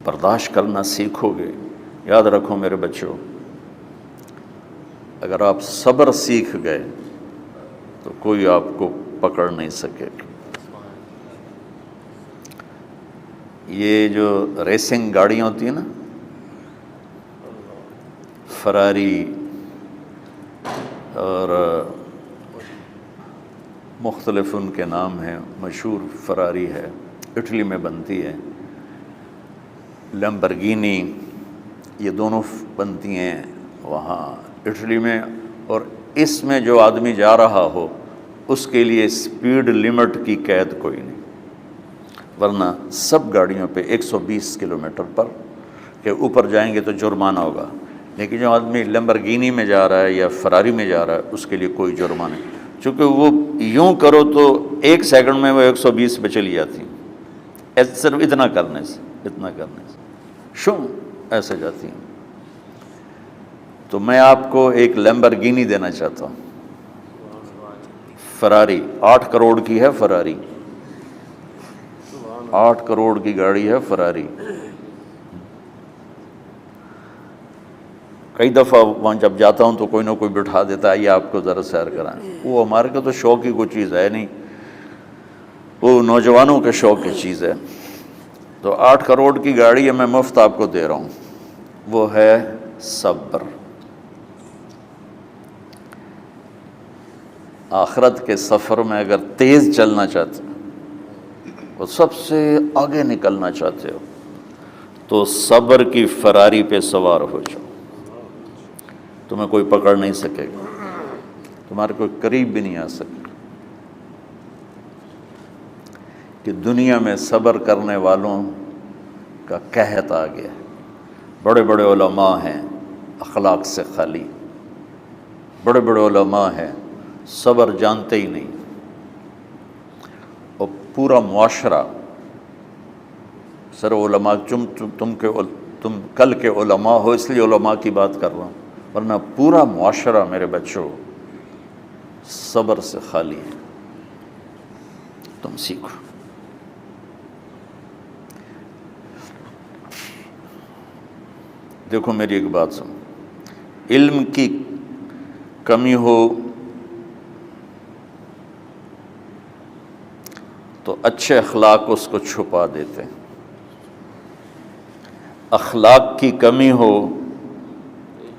برداشت کرنا سیکھو گے. یاد رکھو میرے بچوں، اگر آپ صبر سیکھ گئے تو کوئی آپ کو پکڑ نہیں سکے گا. یہ جو ریسنگ گاڑیاں ہوتی ہیں نا، فراری اور مختلف ان کے نام ہیں، مشہور فراری ہے، اٹلی میں بنتی ہے. لیمبرگینی، یہ دونوں بنتی ہیں وہاں اٹلی میں. اور اس میں جو آدمی جا رہا ہو اس کے لیے سپیڈ لمٹ کی قید کوئی نہیں، ورنہ سب گاڑیوں پہ 120 کلومیٹر پر کے اوپر جائیں گے تو جرمانہ ہوگا. لیکن جو آدمی لیمبرگینی میں جا رہا ہے یا فراری میں جا رہا ہے اس کے لیے کوئی جرمانہ نہیں، چونکہ وہ یوں کرو تو 1 سیکنڈ میں وہ 120 پہ چلی جاتی ہیں، صرف اتنا کرنے سے شو ایسے جاتی ہیں. تو میں آپ کو ایک لیمبرگینی دینا چاہتا ہوں، فراری 8 کروڑ کی ہے. فراری 8 کروڑ کی گاڑی ہے فراری. کئی دفعہ وہاں جب جاتا ہوں تو کوئی نہ کوئی بٹھا دیتا ہے، یہ آپ کو ذرا سیر کرائیں. وہ ہمارے کو تو شوق کی کوئی چیز ہے نہیں، وہ نوجوانوں کے شوق کی چیز ہے. تو 8 کروڑ کی گاڑی ہے، میں مفت آپ کو دے رہا ہوں. وہ ہے صبر. آخرت کے سفر میں اگر تیز چلنا چاہتے ہو، سب سے آگے نکلنا چاہتے ہو، تو صبر کی فراری پہ سوار ہو جاؤ. تمہیں کوئی پکڑ نہیں سکے گا، تمہارے کوئی قریب بھی نہیں آ سکے. کہ دنیا میں صبر کرنے والوں کا قحط آ گیا. بڑے بڑے علماء ہیں اخلاق سے خالی، بڑے بڑے علماء ہیں صبر جانتے ہی نہیں. اور پورا معاشرہ سر علماء، تم کل کے علماء ہو اس لیے علماء کی بات کر رہا ہوں، ورنہ پورا معاشرہ میرے بچوں صبر سے خالی ہے. تم سیکھو. دیکھو میری ایک بات سنو، علم کی کمی ہو تو اچھے اخلاق اس کو چھپا دیتے ہیں. اخلاق کی کمی ہو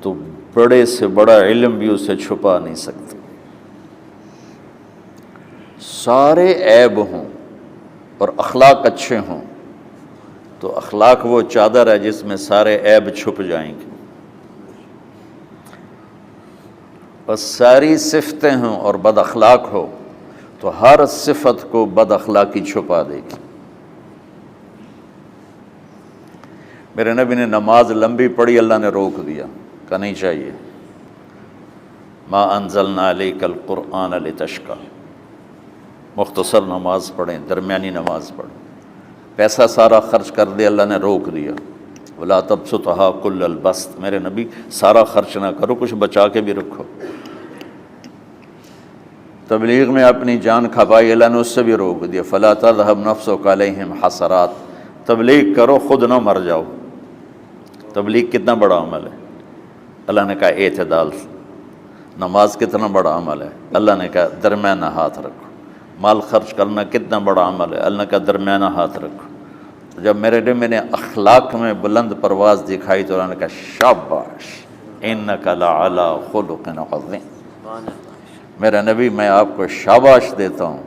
تو بڑے سے بڑا علم بھی اسے چھپا نہیں سکتا. سارے عیب ہوں اور اخلاق اچھے ہوں تو اخلاق وہ چادر ہے جس میں سارے عیب چھپ جائیں گے. اور ساری صفتیں ہوں اور بد اخلاق ہو تو ہر صفت کو بد اخلاقی چھپا دے گی. میرے نبی نے نماز لمبی پڑھی، اللہ نے روک دیا، کہا نہیں چاہیے. ما انزلنا علیک القرآن لتشقی، مختصر نماز پڑھیں، درمیانی نماز پڑھیں. پیسہ سارا خرچ کر دے، اللہ نے روک دیا. ولا تبسطها کل البسط، میرے نبی سارا خرچ نہ کرو، کچھ بچا کے بھی رکھو. تبلیغ میں اپنی جان کھپائی، اللہ نے اس سے بھی روک دیا. فلا تذهب نفسك علیہم حسرات، تبلیغ کرو خود نہ مر جاؤ. تبلیغ کتنا بڑا عمل ہے، اللہ نے کہا اعتدال. نماز کتنا بڑا عمل ہے، اللہ نے کہا درمیانہ ہاتھ رکھو. مال خرچ کرنا کتنا بڑا عمل ہے، اللہ نے کہا درمیانہ ہاتھ رکھو. جب میرے نے میں نے اخلاق میں بلند پرواز دکھائی تو اللہ نے کہا شاباش انک لعلی خلق عظیم. میرا نبی میں آپ کو شاباش دیتا ہوں،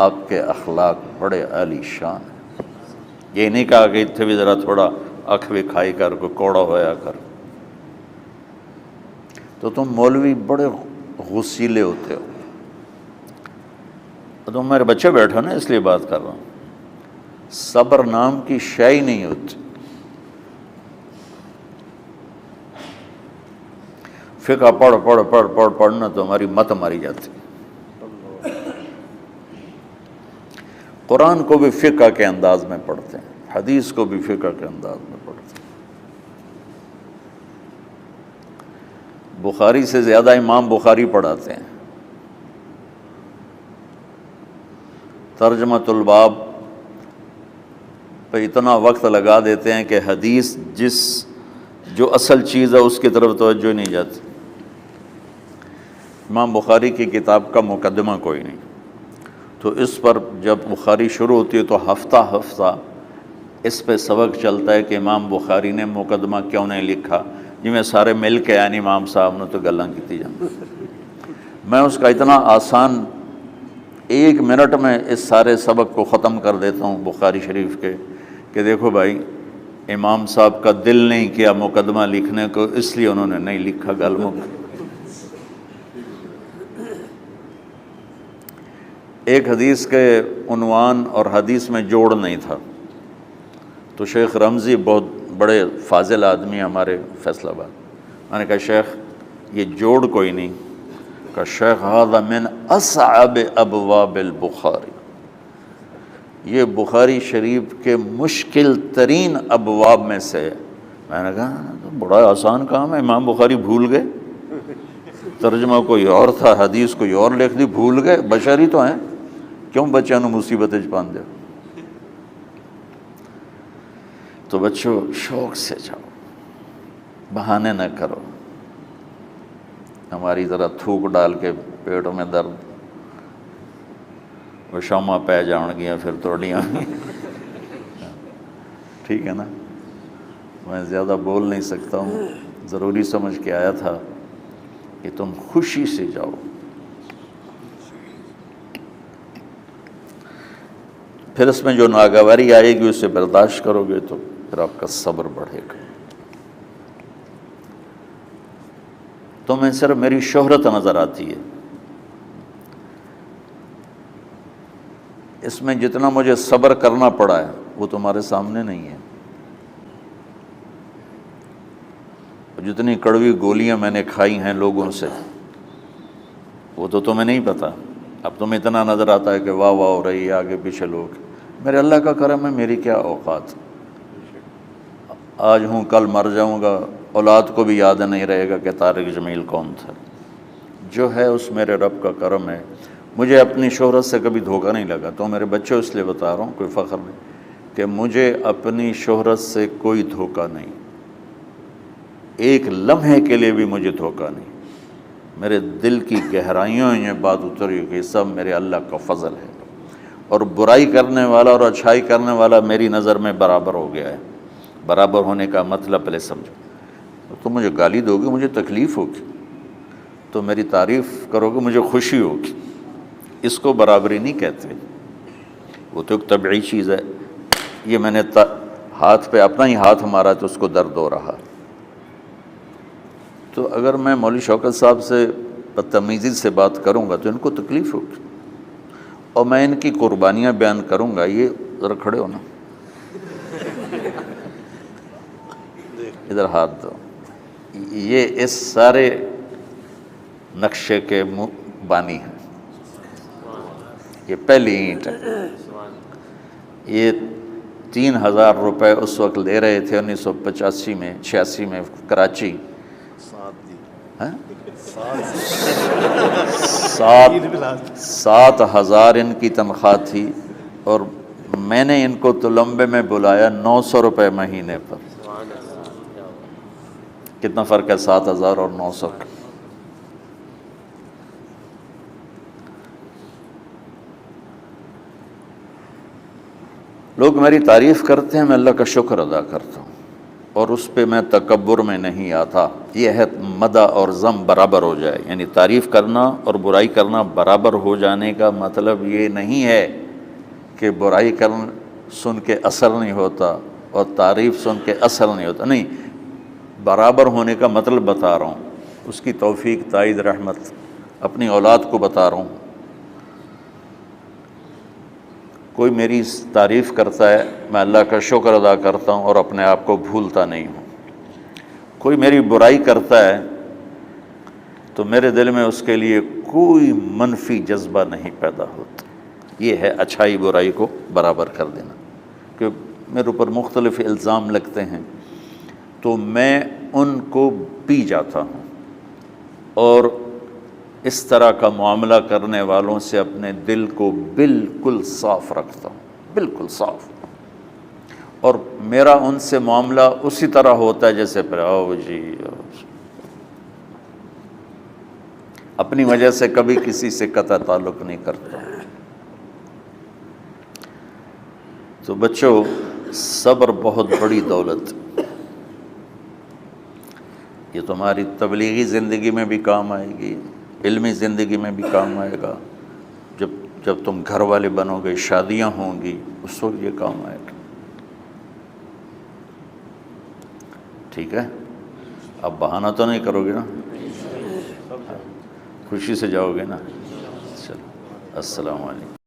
آپ کے اخلاق بڑے عالی شان ہیں. یہ نہیں کہا کہ اتنے بھی ذرا تھوڑا اکھ بھی کھائی کر، کوئی کوڑا ہویا کر. تو تم مولوی بڑے غسیلے ہوتے ہو. تم میرے بچے بیٹھو نا، اس لیے بات کر رہا ہوں. صبر نام کی شے ہی نہیں ہوتی. فقہ پڑھنا تو ہماری مت ماری جاتی. قرآن کو بھی فقہ کے انداز میں پڑھتے ہیں، حدیث کو بھی فقہ کے انداز میں پڑھتے ہیں. بخاری سے زیادہ امام بخاری پڑھاتے ہیں. ترجمۃ الباب پہ اتنا وقت لگا دیتے ہیں کہ حدیث جو اصل چیز ہے اس کی طرف توجہ نہیں جاتی۔ امام بخاری کی کتاب کا مقدمہ کوئی نہیں، تو اس پر جب بخاری شروع ہوتی ہے تو ہفتہ ہفتہ اس پہ سبق چلتا ہے کہ امام بخاری نے مقدمہ کیوں نہیں لکھا، جی میں سارے مل کے یعنی امام صاحب نے تو گلاں کیتی جان۔ میں اس کا اتنا آسان 1 منٹ میں اس سارے سبق کو ختم کر دیتا ہوں بخاری شریف کے، کہ دیکھو بھائی امام صاحب کا دل نہیں کیا مقدمہ لکھنے کو، اس لیے انہوں نے نہیں لکھا، گل مک۔ ایک حدیث کے عنوان اور حدیث میں جوڑ نہیں تھا، تو شیخ رمزی بہت بڑے فاضل آدمی ہمارے فیصل آباد، میں نے کہا شیخ یہ جوڑ کوئی نہیں، کہا شیخ ھذا من اصعب ابواب البخاری، یہ بخاری شریف کے مشکل ترین ابواب میں سے۔ میں نے کہا بڑا آسان کام ہے، امام بخاری بھول گئے، ترجمہ کوئی اور تھا، حدیث کوئی اور لکھ دی، بھول گئے، بشری تو ہیں، کیوں بچوں نے مصیبت پان دے۔ تو بچوں شوق سے جاؤ، بہانے نہ کرو، ہماری طرح تھوک ڈال کے پیٹوں میں درد، وہ شامہ پہ جان گیا پھر توڑیاں۔ ٹھیک ہے نا، میں زیادہ بول نہیں سکتا ہوں، ضروری سمجھ کے آیا تھا کہ تم خوشی سے جاؤ۔ پھر اس میں جو ناگواری آئے گی اسے برداشت کرو گے تو پھر آپ کا صبر بڑھے گا۔ تمہیں صرف میری شہرت نظر آتی ہے، اس میں جتنا مجھے صبر کرنا پڑا ہے وہ تمہارے سامنے نہیں ہے، جتنی کڑوی گولیاں میں نے کھائی ہیں لوگوں سے وہ تو تمہیں نہیں پتہ۔ اب تمہیں اتنا نظر آتا ہے کہ واہ واہ ہو رہی ہے آگے پیچھے لوگ، میرے اللہ کا کرم ہے، میری کیا اوقات، آج ہوں کل مر جاؤں گا، اولاد کو بھی یاد نہیں رہے گا کہ طارق جمیل کون تھا۔ جو ہے اس میرے رب کا کرم ہے، مجھے اپنی شہرت سے کبھی دھوکہ نہیں لگا، تو میرے بچوں اس لیے بتا رہا ہوں، کوئی فخر نہیں، کہ مجھے اپنی شہرت سے کوئی دھوکہ نہیں، ایک لمحے کے لیے بھی مجھے دھوکہ نہیں، میرے دل کی گہرائیوں یہ بات اتری کہ سب میرے اللہ کا فضل ہے، اور برائی کرنے والا اور اچھائی کرنے والا میری نظر میں برابر ہو گیا ہے۔ برابر ہونے کا مطلب پہلے سمجھو، تم مجھے گالی دو گے مجھے تکلیف ہوگی، تو میری تعریف کرو گے مجھے خوشی ہوگی، اس کو برابری نہیں کہتے، وہ تو ایک طبعی چیز ہے۔ یہ میں نے ہاتھ پہ اپنا ہی ہاتھ مارا تو اس کو درد ہو رہا، تو اگر میں مولوی شوکت صاحب سے بدتمیزی سے بات کروں گا تو ان کو تکلیف ہوگی، اور میں ان کی قربانیاں بیان کروں گا۔ یہ ذرا کھڑے ہو نا، ادھر ہاتھ دو، یہ اس سارے نقشے کے بانی ہیں، یہ پہلی اینٹ ہے، یہ 3000 روپے اس وقت لے رہے تھے 1985 میں 86 میں کراچی، 7,000 ان کی تنخواہ تھی، اور میں نے ان کو تلمبے میں بلایا 900 روپے مہینے پر۔ کتنا فرق ہے 7,000 اور 900 کا؟ لوگ میری تعریف کرتے ہیں، میں اللہ کا شکر ادا کرتا ہوں، اور اس پہ میں تکبر میں نہیں آتا۔ یہ ہے مدح اور ذم برابر ہو جائے، یعنی تعریف کرنا اور برائی کرنا برابر ہو جانے کا مطلب یہ نہیں ہے کہ برائی سن کے اثر نہیں ہوتا اور تعریف سن کے اثر نہیں ہوتا، نہیں، برابر ہونے کا مطلب بتا رہا ہوں، اس کی توفیق تائید رحمت اپنی اولاد کو بتا رہا ہوں۔ کوئی میری تعریف کرتا ہے میں اللہ کا شکر ادا کرتا ہوں اور اپنے آپ کو بھولتا نہیں ہوں، کوئی میری برائی کرتا ہے تو میرے دل میں اس کے لیے کوئی منفی جذبہ نہیں پیدا ہوتا۔ یہ ہے اچھائی برائی کو برابر کر دینا، کہ میرے اوپر مختلف الزام لگتے ہیں تو میں ان کو پی جاتا ہوں، اور اس طرح کا معاملہ کرنے والوں سے اپنے دل کو بالکل صاف رکھتا ہوں، بالکل صاف، اور میرا ان سے معاملہ اسی طرح ہوتا ہے جیسے پھر آؤ جی اپنی وجہ سے کبھی کسی سے قطع تعلق نہیں کرتا۔ تو بچوں، صبر بہت بڑی دولت، یہ تمہاری تبلیغی زندگی میں بھی کام آئے گی، علمی زندگی میں بھی کام آئے گا، جب تم گھر والے بنو گے، شادیاں ہوں گی، اس وقت یہ کام آئے گا۔ ٹھیک ہے، اب بہانہ تو نہیں کرو گے نا، خوشی سے جاؤ گے نا؟ چلو، السلام علیکم۔